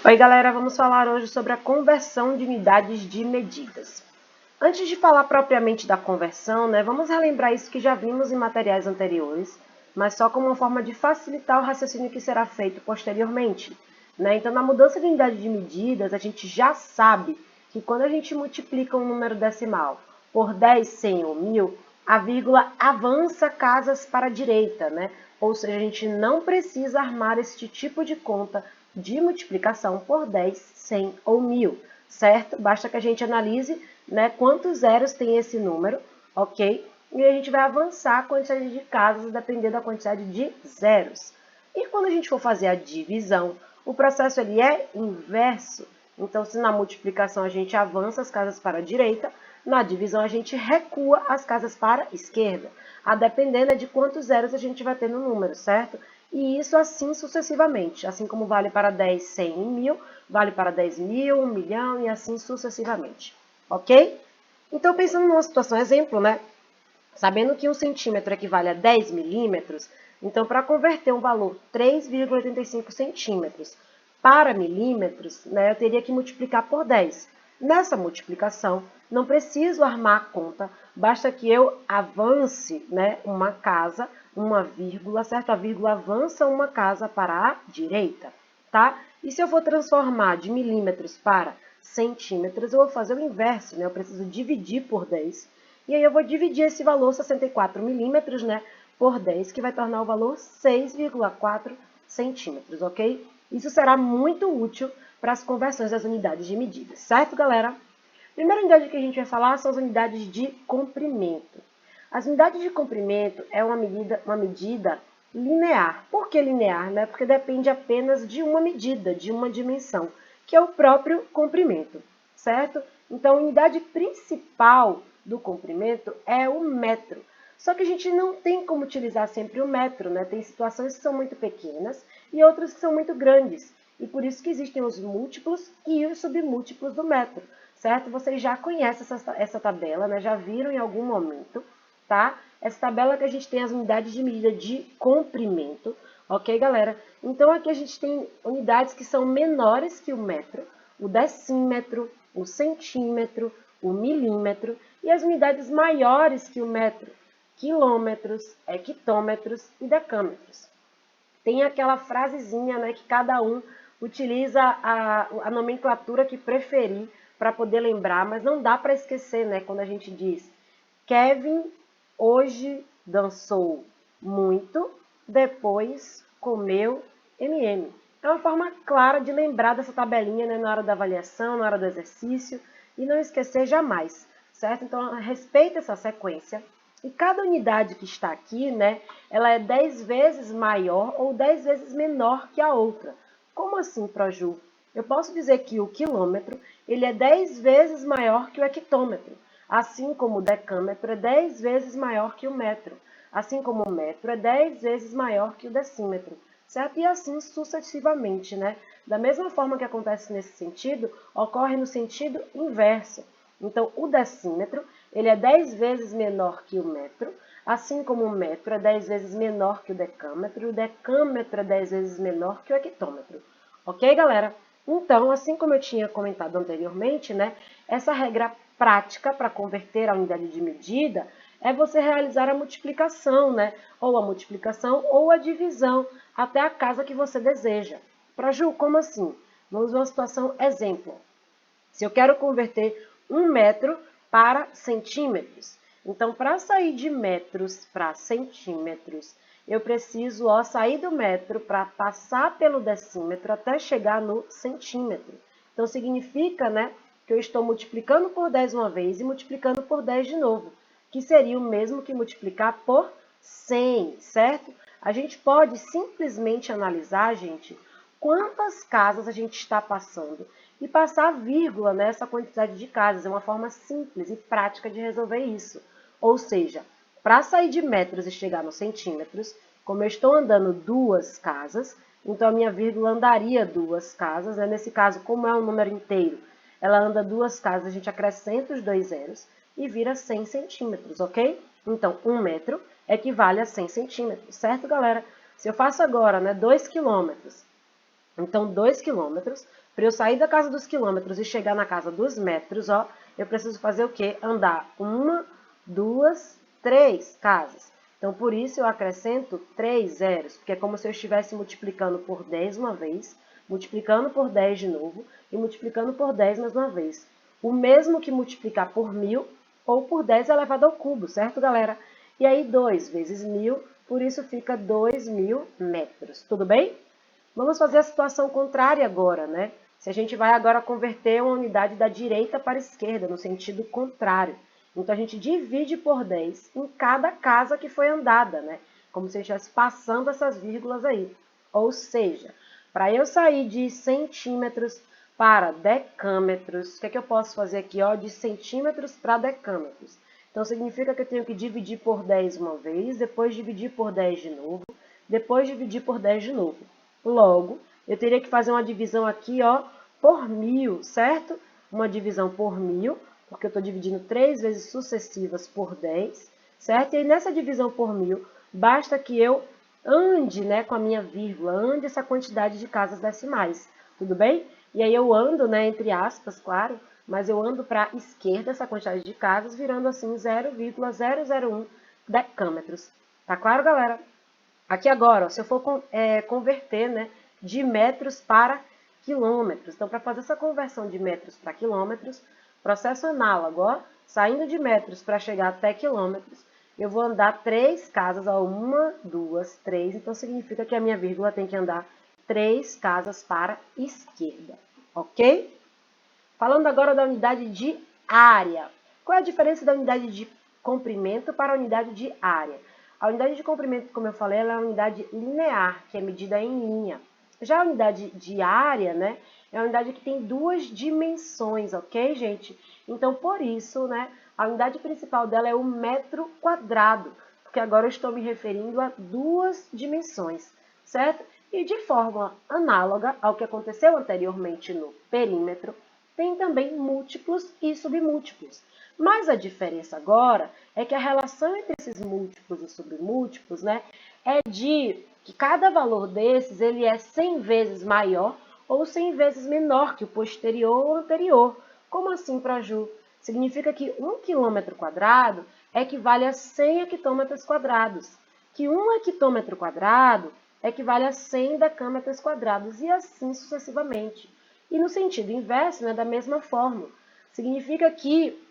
Oi, galera, vamos falar hoje sobre a conversão de unidades de medidas. Antes de falar propriamente da conversão, vamos relembrar isso que já vimos em materiais anteriores, mas só como uma forma de facilitar o raciocínio que será feito posteriormente. Então, na mudança de unidade de medidas, a gente já sabe que quando a gente multiplica um número decimal por 10, 100 ou 1000, a vírgula avança casas para a direita, Ou seja, a gente não precisa armar este tipo de conta de multiplicação por 10, 100 ou 1000, certo? Basta que a gente analise quantos zeros tem esse número, ok? E a gente vai avançar a quantidade de casas dependendo da quantidade de zeros. E quando a gente for fazer a divisão, o processo ele é inverso. Então, se na multiplicação a gente avança as casas para a direita, na divisão a gente recua as casas para a esquerda, a depender de quantos zeros a gente vai ter no número, certo? E isso assim sucessivamente, assim como vale para 10, 100 e 1000, vale para 10.000, 1 milhão e assim sucessivamente, ok? Então, pensando numa situação exemplo, sabendo que 1 centímetro equivale a 10 milímetros, então para converter um valor 3,85 centímetros para milímetros, eu teria que multiplicar por 10. Nessa multiplicação, não preciso armar a conta, basta que eu avance uma casa, uma vírgula, certo? A vírgula avança uma casa para a direita, tá? E se eu for transformar de milímetros para centímetros, eu vou fazer o inverso, Eu preciso dividir por 10. E aí eu vou dividir esse valor 64 milímetros, por 10, que vai tornar o valor 6,4 centímetros, ok? Isso será muito útil para as conversões das unidades de medida, certo, galera? A primeira unidade que a gente vai falar são as unidades de comprimento. As unidades de comprimento é uma medida linear. Por que linear? Porque depende apenas de uma medida, de uma dimensão, que é o próprio comprimento, certo? Então, a unidade principal do comprimento é o metro. Só que a gente não tem como utilizar sempre o metro, Tem situações que são muito pequenas e outras que são muito grandes. E por isso que existem os múltiplos e os submúltiplos do metro, certo? Vocês já conhecem essa tabela, Já viram em algum momento, tá? Essa tabela que a gente tem as unidades de medida de comprimento, ok, galera? Então, aqui a gente tem unidades que são menores que o metro, o decímetro, o centímetro, o milímetro, e as unidades maiores que o metro, quilômetros, hectômetros e decâmetros. Tem aquela frasezinha, que cada um utiliza a nomenclatura que preferir para poder lembrar, mas não dá para esquecer, quando a gente diz Kevin hoje dançou muito, depois comeu MM. É uma forma clara de lembrar dessa tabelinha na hora da avaliação, na hora do exercício, e não esquecer jamais, certo? Então, respeita essa sequência. E cada unidade que está aqui, ela é 10 vezes maior ou 10 vezes menor que a outra. Como assim, Proju? Eu posso dizer que o quilômetro ele é 10 vezes maior que o hectômetro, assim como o decâmetro é 10 vezes maior que o metro, assim como o metro é 10 vezes maior que o decímetro, certo? E assim sucessivamente, Da mesma forma que acontece nesse sentido, ocorre no sentido inverso. Então, o decímetro ele é 10 vezes menor que o metro, assim como o metro é 10 vezes menor que o decâmetro, e o decâmetro é 10 vezes menor que o hectômetro. Ok, galera? Então, assim como eu tinha comentado anteriormente, essa regra prática para converter a unidade de medida é você realizar a multiplicação, Ou a multiplicação ou a divisão até a casa que você deseja. Para Ju, como assim? Vamos ver uma situação exemplo. Se eu quero converter 1 metro para centímetros, então, para sair de metros para centímetros, eu preciso sair do metro para passar pelo decímetro até chegar no centímetro. Então, significa que eu estou multiplicando por 10 uma vez e multiplicando por 10 de novo, que seria o mesmo que multiplicar por 100, certo? A gente pode simplesmente analisar, gente, quantas casas a gente está passando e passar vírgula nessa quantidade de casas. É uma forma simples e prática de resolver isso. Ou seja, para sair de metros e chegar nos centímetros, como eu estou andando 2 casas, então a minha vírgula andaria 2 casas. Nesse caso, como é um número inteiro, ela anda 2 casas, a gente acrescenta os 2 zeros e vira 100 centímetros, ok? Então, 1 metro equivale a 100 centímetros, certo, galera? Se eu faço agora 2 quilômetros, então 2 quilômetros Para eu sair da casa dos quilômetros e chegar na casa dos metros, ó, eu preciso fazer o quê? Andar 1, 2, 3 casas. Então, por isso eu acrescento 3 zeros, porque é como se eu estivesse multiplicando por 10 uma vez, multiplicando por 10 de novo e multiplicando por 10 mais uma vez. O mesmo que multiplicar por 1000 ou por 10 elevado ao cubo, certo, galera? E aí, 2 vezes 1000, por isso fica 2000 metros. Tudo bem? Vamos fazer a situação contrária agora, né? Se a gente vai agora converter uma unidade da direita para a esquerda, no sentido contrário. Então, a gente divide por 10 em cada casa que foi andada, né? Como se a gente estivesse passando essas vírgulas aí. Ou seja, para eu sair de centímetros para decâmetros, o que é que eu posso fazer aqui? Ó, de centímetros para decâmetros. Então, significa que eu tenho que dividir por 10 uma vez, depois dividir por 10 de novo, depois dividir por 10 de novo. Logo, eu teria que fazer uma divisão aqui, ó, por 1000, certo? Uma divisão por 1000, porque eu estou dividindo 3 vezes sucessivas por 10, certo? E aí, nessa divisão por 1000, basta que eu ande, né, com a minha vírgula, ande essa quantidade de casas decimais, tudo bem? E aí eu ando, né, entre aspas, claro, mas eu ando para a esquerda essa quantidade de casas, virando assim 0,001 decâmetros. Tá claro, galera? Aqui agora, ó, se eu for converter, né, de metros para quilômetros. Então, para fazer essa conversão de metros para quilômetros, processo análogo, ó, saindo de metros para chegar até quilômetros, eu vou andar 3 casas, ó, 1, 2, 3. Então, significa que a minha vírgula tem que andar 3 casas para a esquerda, ok? Falando agora da unidade de área. Qual é a diferença da unidade de comprimento para a unidade de área? A unidade de comprimento, como eu falei, ela é uma unidade linear, que é medida em linha. Já a unidade de área, né, é uma unidade que tem 2 dimensões, ok, gente? Então, por isso, né, a unidade principal dela é o metro quadrado, porque agora eu estou me referindo a 2 dimensões, certo? E de forma análoga ao que aconteceu anteriormente no perímetro, tem também múltiplos e submúltiplos. Mas a diferença agora é que a relação entre esses múltiplos e submúltiplos, né, é de que cada valor desses ele é 100 vezes maior ou 100 vezes menor que o posterior ou anterior. Como assim, para Ju? Significa que 1 quilômetro quadrado equivale a 100 hectômetros quadrados, que 1 hectômetro quadrado equivale a 100 decâmetros quadrados e assim sucessivamente. E no sentido inverso, né, da mesma forma. Significa que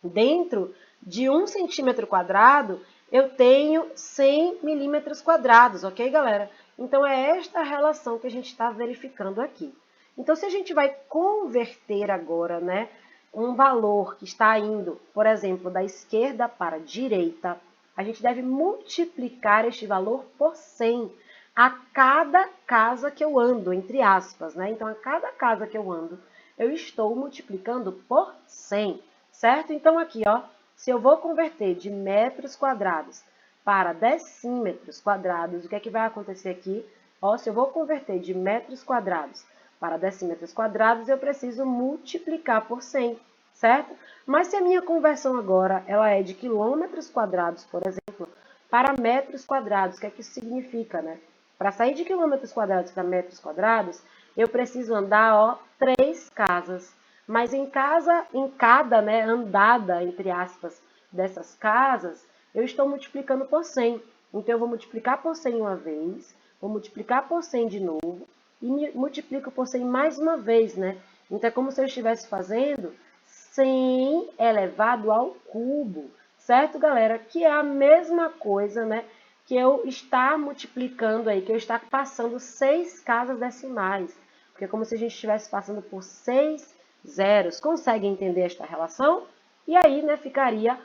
dentro de 1 centímetro quadrado, eu tenho 100 milímetros quadrados, ok, galera? Então, é esta a relação que a gente está verificando aqui. Então, se a gente vai converter agora, né, um valor que está indo, por exemplo, da esquerda para a direita, a gente deve multiplicar este valor por 100 a cada casa que eu ando, entre aspas, né? Então, a cada casa que eu ando, eu estou multiplicando por 100, certo? Então, aqui, ó, se eu vou converter de metros quadrados para decímetros quadrados, o que é que vai acontecer aqui? Ó, se eu vou converter de metros quadrados para decímetros quadrados, eu preciso multiplicar por 100, certo? Mas se a minha conversão agora ela é de quilômetros quadrados, por exemplo, para metros quadrados, o que é que isso significa, né? Para sair de quilômetros quadrados para metros quadrados, eu preciso andar, ó, 3 casas. Mas em cada, né, andada, entre aspas, dessas casas, eu estou multiplicando por 100. Então, eu vou multiplicar por 100 uma vez, vou multiplicar por 100 de novo, e multiplico por 100 mais uma vez, né? Então, é como se eu estivesse fazendo 100 elevado ao cubo, certo, galera? Que é a mesma coisa, né? Que eu estar multiplicando aí, que eu estar passando 6 casas decimais. Porque é como se a gente estivesse passando por 6 zeros. Consegue entender esta relação? E aí, né, ficaria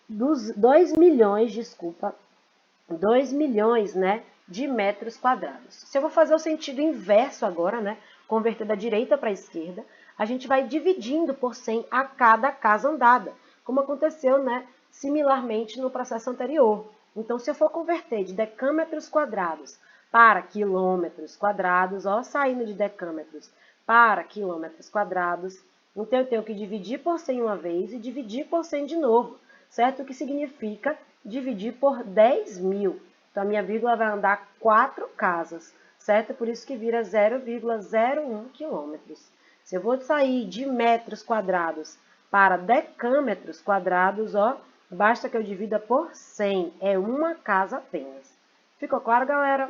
2 milhões, desculpa, 2 milhões, né, de metros quadrados. Se eu vou fazer o sentido inverso agora, né, converter da direita para a esquerda, a gente vai dividindo por 100 a cada casa andada, como aconteceu, né, similarmente no processo anterior. Então, se eu for converter de decâmetros quadrados para quilômetros quadrados, ó, saindo de decâmetros para quilômetros quadrados, então eu tenho que dividir por 100 uma vez e dividir por 100 de novo, certo? O que significa dividir por 10.000. Então, a minha vírgula vai andar 4 casas, certo? Por isso que vira 0,01 quilômetros. Se eu vou sair de metros quadrados para decâmetros quadrados, ó, basta que eu divida por 100, é uma casa apenas. Ficou claro, galera?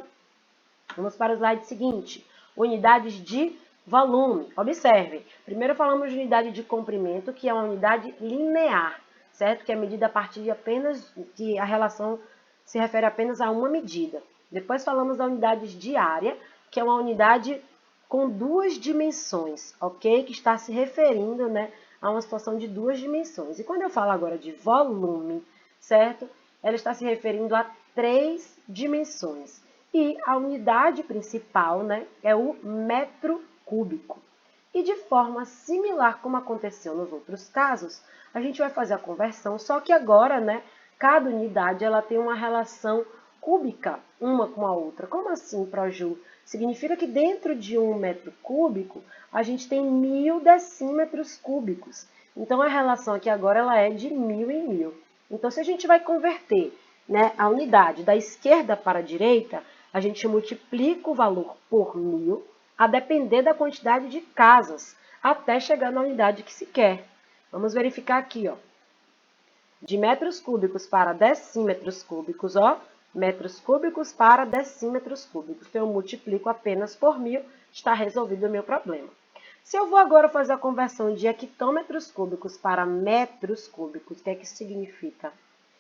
Vamos para o slide seguinte, unidades de volume. Observe, primeiro falamos de unidade de comprimento, que é uma unidade linear, certo? Que é medida a partir de apenas, que a relação se refere apenas a uma medida. Depois falamos da unidade de área, que é uma unidade com duas dimensões, ok? Que está se referindo, né, a uma situação de duas dimensões. E quando eu falo agora de volume, certo? Ela está se referindo a três dimensões. E a unidade principal, né, é o metro cúbico. E de forma similar como aconteceu nos outros casos, a gente vai fazer a conversão, só que agora, né, cada unidade ela tem uma relação cúbica uma com a outra. Como assim, Proju? Significa que dentro de um metro cúbico, a gente tem 1000 decímetros cúbicos. Então, a relação aqui agora ela é de 1000 em 1000. Então, se a gente vai converter, né, a unidade da esquerda para a direita, a gente multiplica o valor por 1000, a depender da quantidade de casas, até chegar na unidade que se quer. Vamos verificar aqui, ó. De metros cúbicos para decímetros cúbicos, ó, metros cúbicos para decímetros cúbicos. Então, eu multiplico apenas por 1000, está resolvido o meu problema. Se eu vou agora fazer a conversão de hectômetros cúbicos para metros cúbicos, o que é que isso significa?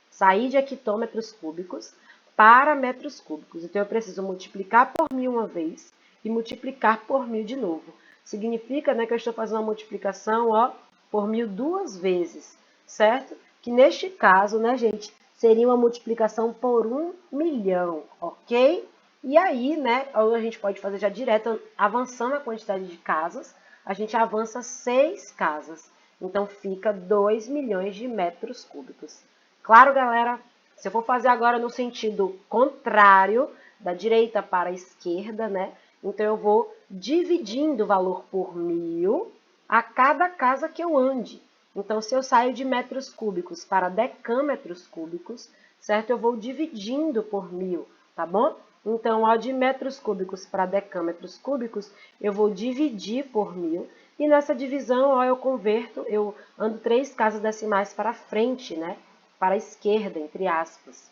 Sair de hectômetros cúbicos para metros cúbicos. Então, eu preciso multiplicar por 1000 uma vez e multiplicar por 1000 de novo. Significa, né, que eu estou fazendo uma multiplicação, ó, por 1000 duas vezes, certo? Que neste caso, né, gente, seria uma multiplicação por 1 milhão, ok? E aí, né, a gente pode fazer já direto, avançando a quantidade de casas, a gente avança 6 casas. Então, fica 2 milhões de metros cúbicos. Claro, galera, se eu for fazer agora no sentido contrário, da direita para a esquerda, né? Então, eu vou dividindo o valor por 1000 a cada casa que eu ande. Então, se eu saio de metros cúbicos para decâmetros cúbicos, certo? Eu vou dividindo por 1000, tá bom? Então, ó, de metros cúbicos para decâmetros cúbicos, eu vou dividir por 1000. E nessa divisão, ó, eu converto, eu ando 3 casas decimais para frente, né? Para a esquerda, entre aspas.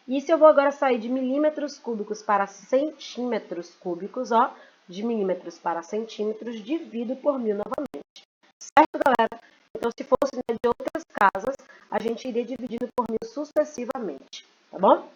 E se eu vou agora sair de milímetros cúbicos para centímetros cúbicos, ó, de milímetros para centímetros, divido por 1000 novamente. Certo, galera? Então, se fosse, né, de outras casas, a gente iria dividindo por 1000 sucessivamente, tá bom?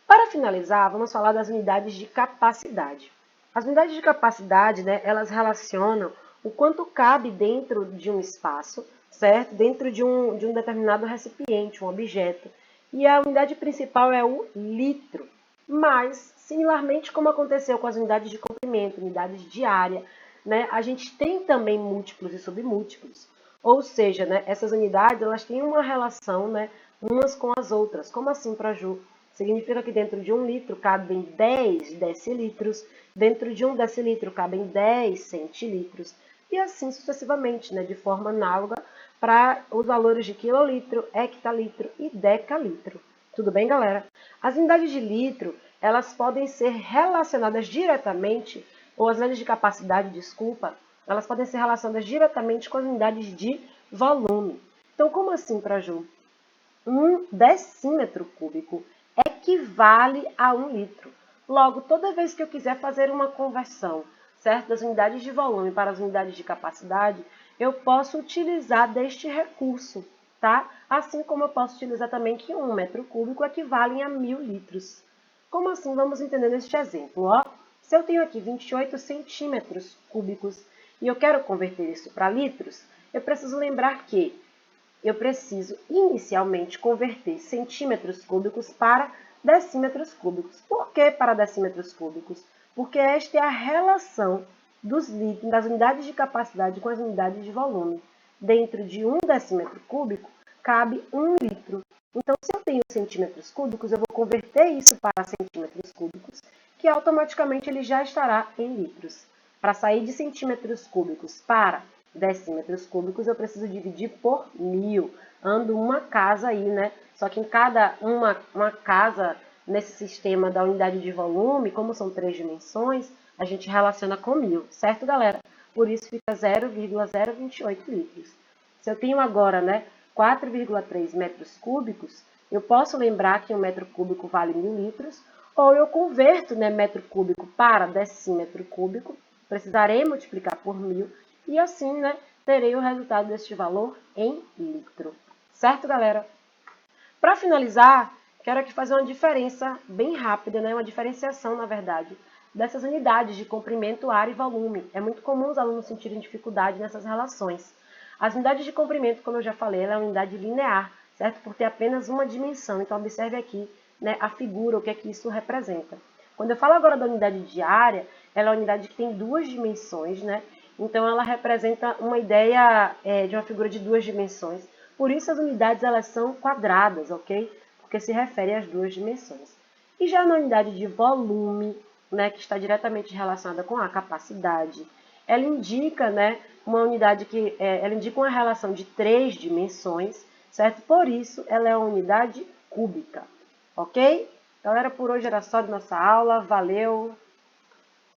Para finalizar, vamos falar das unidades de capacidade. As unidades de capacidade, né, elas relacionam o quanto cabe dentro de um espaço, certo? Dentro de um determinado recipiente, um objeto. E a unidade principal é o litro. Mas, similarmente como aconteceu com as unidades de comprimento, unidades de área, né, a gente tem também múltiplos e submúltiplos. Ou seja, né, essas unidades elas têm uma relação, né, umas com as outras. Como assim, Praju? Significa que dentro de 1 litro cabem 10 decilitros, dentro de 1 decilitro cabem 10 centilitros, e assim sucessivamente, né, de forma análoga para os valores de quilolitro, hectalitro e decalitro. Tudo bem, galera? As unidades de litro, elas podem ser relacionadas diretamente, ou as unidades de capacidade, desculpa, elas podem ser relacionadas diretamente com as unidades de volume. Então, como assim, Praju? 1 decímetro cúbico equivale a 1 litro. Logo, toda vez que eu quiser fazer uma conversão, certo, das unidades de volume para as unidades de capacidade, eu posso utilizar deste recurso, tá? Assim como eu posso utilizar também que 1 metro cúbico equivale a 1000 litros. Como assim? Vamos entender neste exemplo, ó. Se eu tenho aqui 28 centímetros cúbicos e eu quero converter isso para litros, eu preciso lembrar que eu preciso inicialmente converter centímetros cúbicos para decímetros cúbicos. Por que para decímetros cúbicos? Porque esta é a relação das unidades de capacidade com as unidades de volume. Dentro de 1 decímetro cúbico, cabe 1 litro. Então, se eu tenho centímetros cúbicos, eu vou converter isso para centímetros cúbicos, que automaticamente ele já estará em litros. Para sair de centímetros cúbicos para decímetros cúbicos, eu preciso dividir por 1000. Ando uma casa aí, né? Só que em cada uma casa, nesse sistema da unidade de volume, como são 3 dimensões, a gente relaciona com 1000, certo, galera? Por isso fica 0,028 litros. Se eu tenho agora, né, 4,3 metros cúbicos, eu posso lembrar que um metro cúbico vale 1000 litros, ou eu converto, né, metro cúbico para decímetro cúbico, precisarei multiplicar por 1000, e assim, né, terei o resultado deste valor em litro. Certo, galera? Para finalizar, quero aqui fazer uma diferença bem rápida, né, uma diferenciação, na verdade, dessas unidades de comprimento, área e volume. É muito comum os alunos sentirem dificuldade nessas relações. As unidades de comprimento, como eu já falei, ela é uma unidade linear, certo? Por ter apenas uma dimensão. Então, observe aqui, né, a figura, o que é que isso representa. Quando eu falo agora da unidade de área, ela é uma unidade que tem duas dimensões, né? Então, ela representa uma ideia de uma figura de duas dimensões. Por isso, as unidades elas são quadradas, ok? Porque se refere às duas dimensões. E já na unidade de volume, né, que está diretamente relacionada com a capacidade, ela indica, né, uma unidade que ela indica uma relação de 3 dimensões, certo? Por isso, ela é uma unidade cúbica, ok? Galera, por hoje era só de nossa aula. Valeu!